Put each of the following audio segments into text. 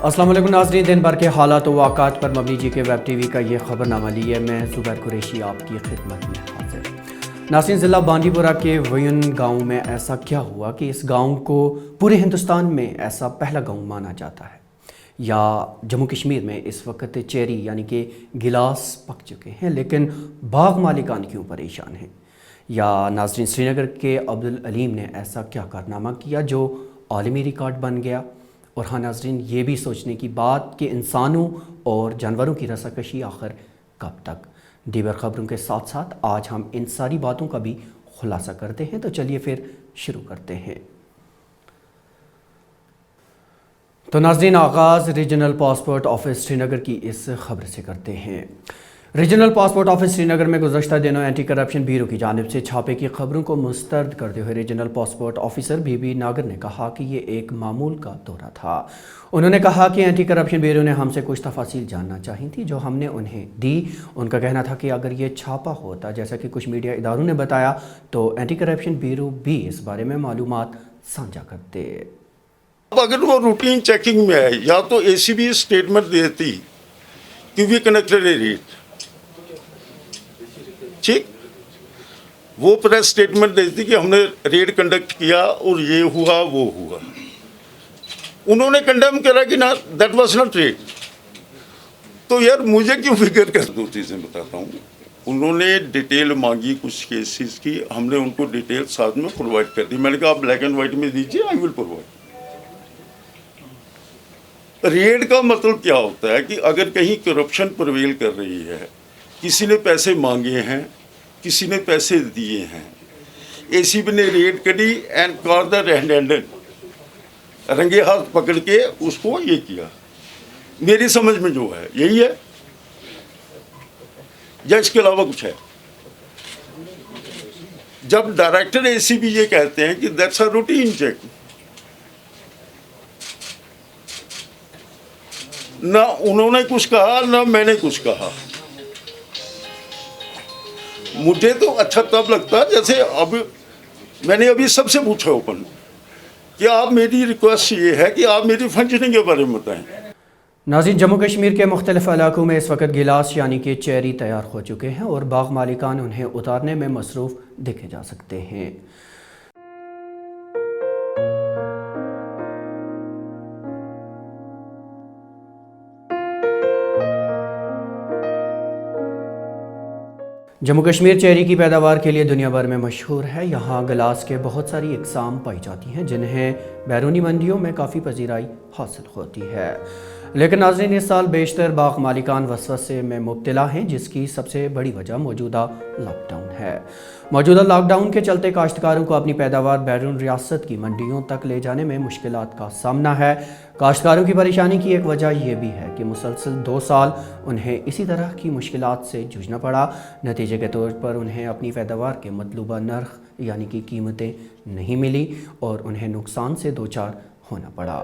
السلام علیکم ناظرین، دن بھر کے حالات و واقعات پر مبنی جی کے ویب ٹی وی کا یہ خبر نامہ لیے میں زبیر قریشی آپ کی خدمت میں حاضر۔ ناظرین، ضلع بانڈی پورہ کے وین گاؤں میں ایسا کیا ہوا کہ اس گاؤں کو پورے ہندوستان میں ایسا پہلا گاؤں مانا جاتا ہے؟ یا جموں کشمیر میں اس وقت چیری یعنی کہ گلاس پک چکے ہیں لیکن باغ مالکان کیوں پریشان ہیں؟ یا ناظرین، سری نگر کے عبدالعلیم نے ایسا کیا کارنامہ کیا جو عالمی ریکارڈ بن گیا؟ اور ہاں ناظرین، یہ بھی سوچنے کی بات کہ انسانوں اور جانوروں کی رساکشی آخر کب تک؟ دیگر خبروں کے ساتھ ساتھ آج ہم ان ساری باتوں کا بھی خلاصہ کرتے ہیں، تو چلیے پھر شروع کرتے ہیں۔ تو ناظرین، آغاز ریجنل پاسپورٹ آفس سری نگر کی اس خبر سے کرتے ہیں۔ ریجنل پاسپورٹ آفس سری نگر میں گزشتہ دنوں اینٹی کرپشن بیورو کی جانب سے چھاپے کی خبروں کو مسترد کرتے ہوئے regional passport officer B B Nagar نے کہا کہ یہ ایک معمول کا دورہ تھا۔ انہوں نے کہا کہ اینٹی کرپشن بیورو نے ہم سے کچھ تفاصیل جاننا چاہی تھی جو ہم نے انہیں دی۔ ان کا کہنا تھا کہ اگر یہ چھاپا ہوتا جیسا کہ کچھ میڈیا اداروں نے بتایا تو اینٹی کرپشن بیورو بھی اس بارے میں معلومات سانجھا کرتے۔ اگر وہ روٹین چیکنگ میں ہے یا تو اے سی بی اسٹیٹمنٹ دیتی کہ وی کنیکٹڈ اے ریٹ، ٹھیک، وہ پریس اسٹیٹمنٹ دیتی کہ ہم نے ریڈ کنڈکٹ کیا اور یہ ہوا وہ ہوا۔ انہوں نے کنڈیم کرا کہ نا دیٹ واز ناٹ ریڈ۔ تو یار مجھے کیوں فکر کر؟ دو چیزیں بتاتا ہوں۔ انہوں نے ڈیٹیل مانگی کچھ کیسز کی، ہم نے ان کو ڈیٹیل ساتھ میں پرووائڈ کر دی۔ میں نے کہا آپ بلیک اینڈ وائٹ میں دیجیے، آئی ول پرووائڈ۔ ریڈ کا مطلب کیا ہوتا ہے کہ اگر کہیں کرپشن پرویل کر رہی ہے، کسی نے پیسے مانگے ہیں، کسی نے پیسے دیے ہیں، اے سی بی نے ریڈ کری and caught the red handed, رنگے ہاتھ پکڑ کے اس کو یہ کیا۔ میری سمجھ میں جو ہے یہی ہے یا اس کے علاوہ کچھ ہے؟ جب ڈائریکٹر اے سی بی یہ کہتے ہیں کہ دیٹس اے روٹین چیک، نہ انہوں نے کچھ کہا نہ میں نے کچھ کہا۔ مجھے تو اچھا تب لگتا جیسے اب میں نے ابھی سب سے پوچھا اوپن کہ آپ میری ریکویسٹ یہ ہے کہ آپ میری فنکشننگ کے بارے میں بتائیں۔ ناظرین، جموں کشمیر کے مختلف علاقوں میں اس وقت گلاس یعنی کہ چیری تیار ہو چکے ہیں اور باغ مالکان انہیں اتارنے میں مصروف دیکھے جا سکتے ہیں۔ جموں کشمیر چیری کی پیداوار کے لیے دنیا بھر میں مشہور ہے۔ یہاں گلاس کے بہت ساری اقسام پائی جاتی ہیں جنہیں بیرونی منڈیوں میں کافی پذیرائی حاصل ہوتی ہے، لیکن ناظرین اس سال بیشتر باغ مالکان وسوسے میں مبتلا ہیں، جس کی سب سے بڑی وجہ موجودہ لاک ڈاؤن ہے۔ موجودہ لاک ڈاؤن کے چلتے کاشتکاروں کو اپنی پیداوار بیرون ریاست کی منڈیوں تک لے جانے میں مشکلات کا سامنا ہے۔ کاشتکاروں کی پریشانی کی ایک وجہ یہ بھی ہے کہ مسلسل 2 سال انہیں اسی طرح کی مشکلات سے جوجھنا پڑا۔ نتیجے کے طور پر انہیں اپنی پیداوار کے مطلوبہ نرخ یعنی کہ قیمتیں نہیں ملی اور انہیں نقصان سے دوچار ہونا پڑا۔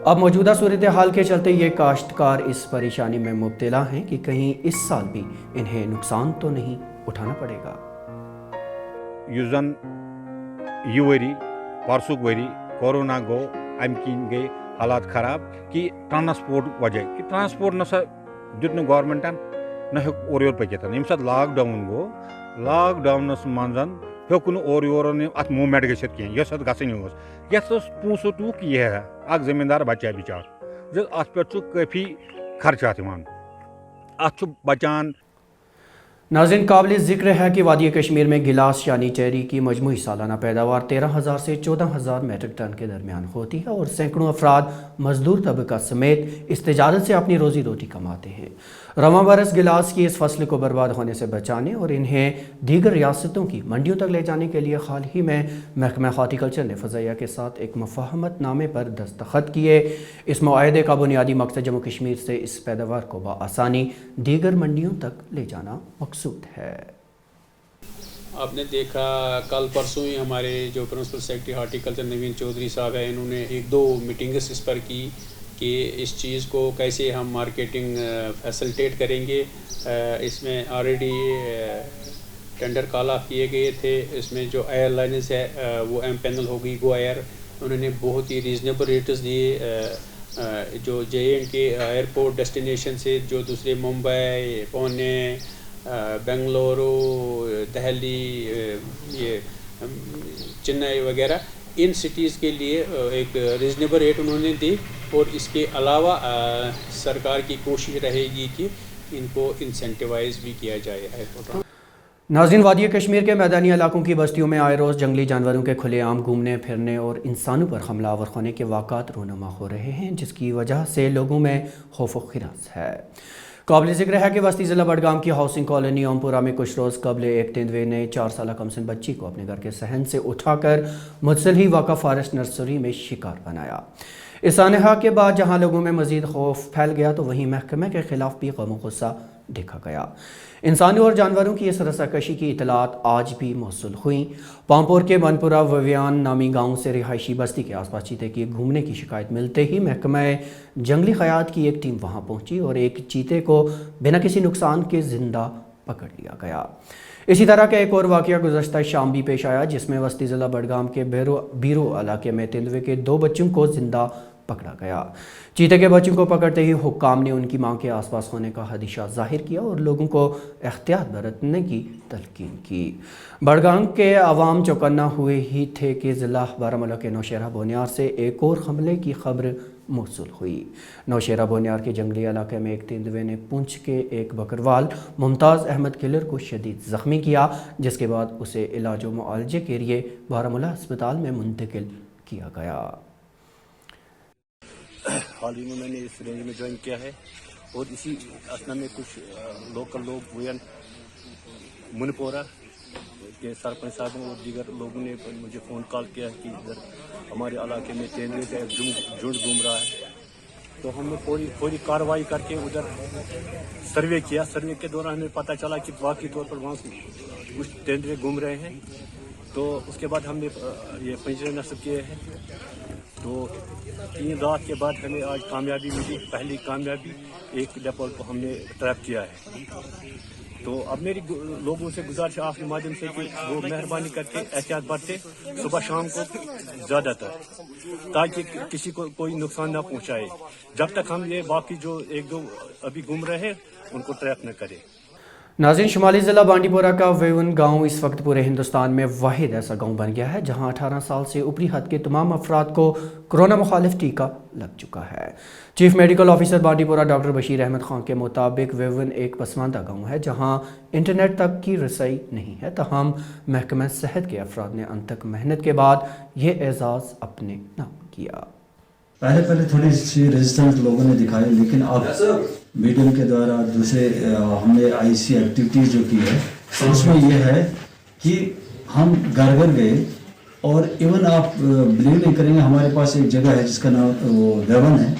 اب موجودہ صورتحال کے چلتے یہ کاشتکار اس پریشانی میں مبتلا ہیں کہ کہیں اس سال بھی انہیں نقصان تو نہیں اٹھانا پڑے گا۔ یوزن یہ وری پرسک وری کورونا گو ام کن گئی حالات خراب کہ ٹرانسپورٹ وجہ کہ ٹرانسپورٹ نسا دیت گورمنٹن نہ ہیوک اور یور پکت۔ یم سات لاک ڈاؤن گو، لاک ڈاؤنس منزن ہیوک اور یور ات موومنٹ گھت کی یس ات گھنی یس پونسو ٹوک یہ ہے اخ زمیندار بچہ بچار ات پہ کافی خرچات ات بچان۔ ناظرین، قابل ذکر ہے کہ وادی کشمیر میں گلاس یعنی چیری کی مجموعی سالانہ پیداوار 13,000 سے 14,000 میٹرک ٹن کے درمیان ہوتی ہے اور سینکڑوں افراد مزدور طبقہ سمیت اس تجارت سے اپنی روزی روٹی کماتے ہیں۔ رواں برس گلاس کی اس فصل کو برباد ہونے سے بچانے اور انہیں دیگر ریاستوں کی منڈیوں تک لے جانے کے لیے حال ہی میں محکمہ ہارٹیکلچر نے فضائیہ کے ساتھ ایک مفاہمت نامے پر دستخط کیے۔ اس معاہدے کا بنیادی مقصد جموں کشمیر سے اس پیداوار کو بآسانی دیگر منڈیوں تک لے جانا مقصود ہے۔ آپ نے دیکھا کل پرسوں ہی ہمارے جو principal secretary horticulture Naveen Chaudhary صاحب ہیں، انہوں نے 1-2 میٹنگز اس پر کی کہ اس چیز کو کیسے ہم مارکیٹنگ فیسلٹیٹ کریں گے۔ اس میں آلریڈی ٹینڈر کال آف کیے گئے تھے۔ اس میں جو ایئر لائنز ہے وہ ایم پینل ہو گئی گو ایئر، انہوں نے بہت ہی ریزنیبل ریٹس دیے۔ जो JNK एयरपोर्ट डेस्टिनेशन से जो दूसरे मुंबई, पुणे, बेंगलुरु, दिल्ली, ये चेन्नई वगैरह इन सिटीज़ के लिए एक रीज़नेबल रेट उन्होंने दी, और इसके अलावा सरकार की कोशिश रहेगी कि इनको इंसेंटिवाइज भी किया जाए एयरपोर्ट। नाज़रीन, वादी कश्मीर के मैदानी इलाकों की बस्तियों में आए रोज़ जंगली जानवरों के खुलेआम घूमने फिरने और इंसानों पर हमलावर होने के वाक़ात रोनुमा हो रहे हैं, जिसकी वजह से लोगों में खौफ व खिरास है। काबिल ज़िक्र है कि वस्ती ज़िला बडगाम की हाउसिंग कॉलोनी ओमपुरा में कुछ रोज़ कबल एक तेंदुए ने 4 साल कमसिन बच्ची को अपने घर के सहन से उठाकर मुतसलही वाक़ा फॉरेस्ट नर्सरी में शिकार बनाया। इस सानहा के बाद जहां लोगों में मज़ीद खौफ फैल गया तो वहीं महकमे के ख़िलाफ़ भी गम गुस्सा देखा गया। इंसानों और जानवरों की इस रस्साकशी की इतलात आज भी मौसूल हुई। पामपुर के मनपुरा ववियान नामी गांव से रिहायशी बस्ती के आसपास चीते के घूमने की शिकायत मिलते ही महकमा जंगली हयात की एक टीम वहां पहुंची और एक चीते को बिना किसी नुकसान के जिंदा पकड़ लिया गया। इसी तरह का एक और वाक़या गुज़श्ता शाम भी पेश आया, जिसमें वस्ती ज़िला बडगाम के बीरो इलाके में तेंदुए के 2 बच्चों को जिंदा पकड़ा गया। चीते के बच्चों को पकड़ते ही हुक्काम ने उनकी मां के आसपास होने का खदशा जाहिर किया और लोगों को एहतियात बरतने की तलकीन की। बडगाम के अवाम चौकन्ना हुए ही थे कि ज़िला बारामूला के नौशेरा बोनियार से एक और हमले की खबर मौसूल हुई। नौशेरा बोनियार के जंगली इलाके में एक तेंदुए ने पुंछ के एक बकरवाल मुमताज़ अहमद किलर को शदीद ज़ख्मी किया, जिसके बाद उसे इलाज व मुआलजे के लिए बारामूला अस्पताल में मुंतकिल किया गया। हाल ही में मैंने इस रेंज में ज्वाइन किया है और इसी असना में कुछ लोकल लोग वयन मुनपोरा के सरपंच साहब और दीगर लोगों ने मुझे फ़ोन कॉल किया कि इधर हमारे इलाके में तेंदुए का एक झुंड घूम रहा है। तो हमने पूरी कार्रवाई करके उधर सर्वे किया। सर्वे के दौरान हमें पता चला कि वाकई तौर पर वहाँ कुछ तेंदुए घूम रहे हैं। तो उसके बाद हमने ये पिंजरे नस्ब किए हैं। तो 3 रात के बाद हमें आज कामयाबी मिली। पहली कामयाबी एक लेपर्ड को हमने ट्रैप किया है। तो अब मेरी लोगों से गुजारिश आपके माध्यम से कि वो मेहरबानी करके एहतियात बरते सुबह शाम को ज़्यादातर, ताकि किसी को कोई नुकसान ना पहुंचाए, जब तक हम ये बाकी जो 1-2 अभी घूम रहे हैं उनको ट्रैप न करें। नाज़रीन, शुमाली ज़िला बांडीपोरा का वेवन गांव इस वक्त पूरे हिंदुस्तान में वाहिद ऐसा गांव बन गया है जहां 18 साल से ऊपरी हद के तमाम अफराद को कोरोना मुखालिफ टीका लग चुका है। Chief medical officer Bandipora doctor Bashir Ahmad Khan के मुताबिक वेवन एक पसमानदा गांव है जहां इंटरनेट तक की रसाई नहीं है, तमाम महकमा सेहत के अफराद ने अनथक मेहनत के बाद ये एजाज़ अपने नाम किया। पहले थोड़ी सी रेजिस्टेंस लोगों ने दिखाई, लेकिन अब मीडियम के द्वारा दूसरे हमने IC एक्टिविटीज़ जो की है उसमें यह है कि हम घर घर गए और इवन आप बिलीव नहीं करेंगे, हमारे पास एक जगह है जिसका नाम वो वेवन है।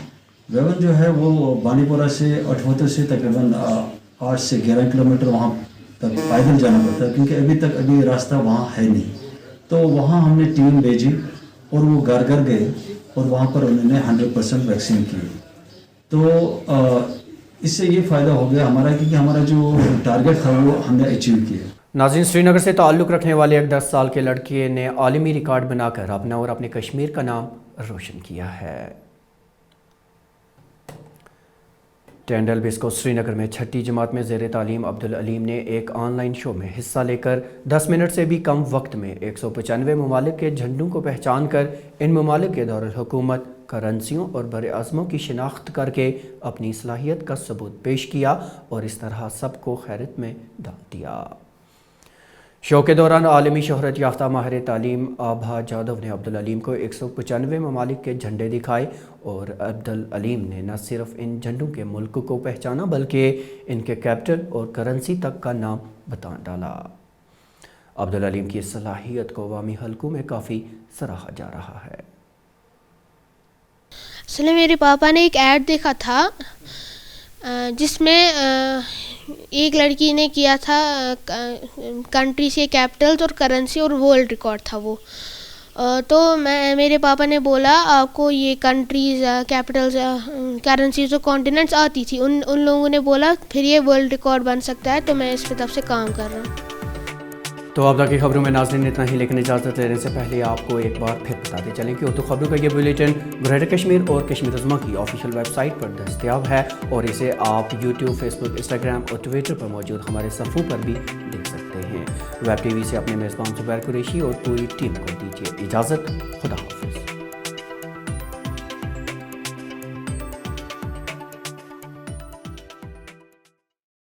वेवन जो है वो बांडीपोरा से अठवतर से तकरीबन 8 से 11 किलोमीटर वहाँ तक पैदल जाना पड़ता है, क्योंकि अभी रास्ता वहाँ है नहीं। तो वहाँ हमने टीम भेजी और वो घर घर गए और वहाँ पर उन्होंने 100% वैक्सीन की। तो इससे ये फ़ायदा हो गया हमारा, क्योंकि हमारा जो टारगेट था वो हमने अचीव किया। नाज़रीन, श्रीनगर से ताल्लुक़ रखने वाले एक 10 साल के लड़के ने आलमी रिकॉर्ड बनाकर अपना और अपने कश्मीर का नाम रोशन किया है। टेंडल बिस्को श्रीनगर में 6ठी जमात में ज़ेर तालीम अब्दुल अलीम ने एक ऑनलाइन शो में हिस्सा लेकर 10 मिनट से भी कम वक्त में 195 ममालिक के झंडों को पहचान कर इन ममालिक के दौरान हुकूमत, करेंसियों और बर आज़मों की शिनाख्त करके अपनी सलाहियत का सबूत पेश किया और इस तरह सबको हैरत में डाल दिया। शो के दौरान आलमी शोहरत याफ्ता माहिर तालीम आभा जादव ने अब्दुल अलीम को 195 ममालिक के झंडे दिखाए और अब्दुल अलीम ने न सिर्फ इन झंडों के मुल्क को पहचाना बल्कि इनके कैपिटल और करेंसी तक का नाम बता डाला। अब्दुल अलीम की सलाहियत को अवामी हलकों में काफ़ी सराहा जा रहा है। असले मेरे पापा ने एक ऐड देखा था जिसमें एक लड़की ने किया था कंट्री से कैपिटल्स और करेंसी और वर्ल्ड रिकॉर्ड था वो। तो मेरे पापा ने बोला आपको ये कंट्रीज़, कैपिटल्स, करेंसीज और कॉन्टिनेंट्स आती थी। उन लोगों ने बोला फिर ये वर्ल्ड रिकॉर्ड बन सकता है, तो मैं इस पर तब से काम कर रहा हूँ। तो अब तक की खबरों में नाज़रीन इतना ही, लेकिन इजाज़त लेने से पहले आपको एक बार फिर बताते चलें कि उर्दू खबरों का ये बुलेटिन ग्रेटर कश्मीर और कश्मीर उज़्मा की ऑफिशियल वेबसाइट पर दस्तयाब है और इसे आप यूट्यूब, फेसबुक, इंस्टाग्राम और ट्विटर पर मौजूद हमारे सफ़ों पर भी देख सकते हैं। वेब टीवी से अपने मेज़बान ज़ुबैर कुरैशी और पूरी टीम को दीजिए इजाज़त। खुदा हाफ़िज़।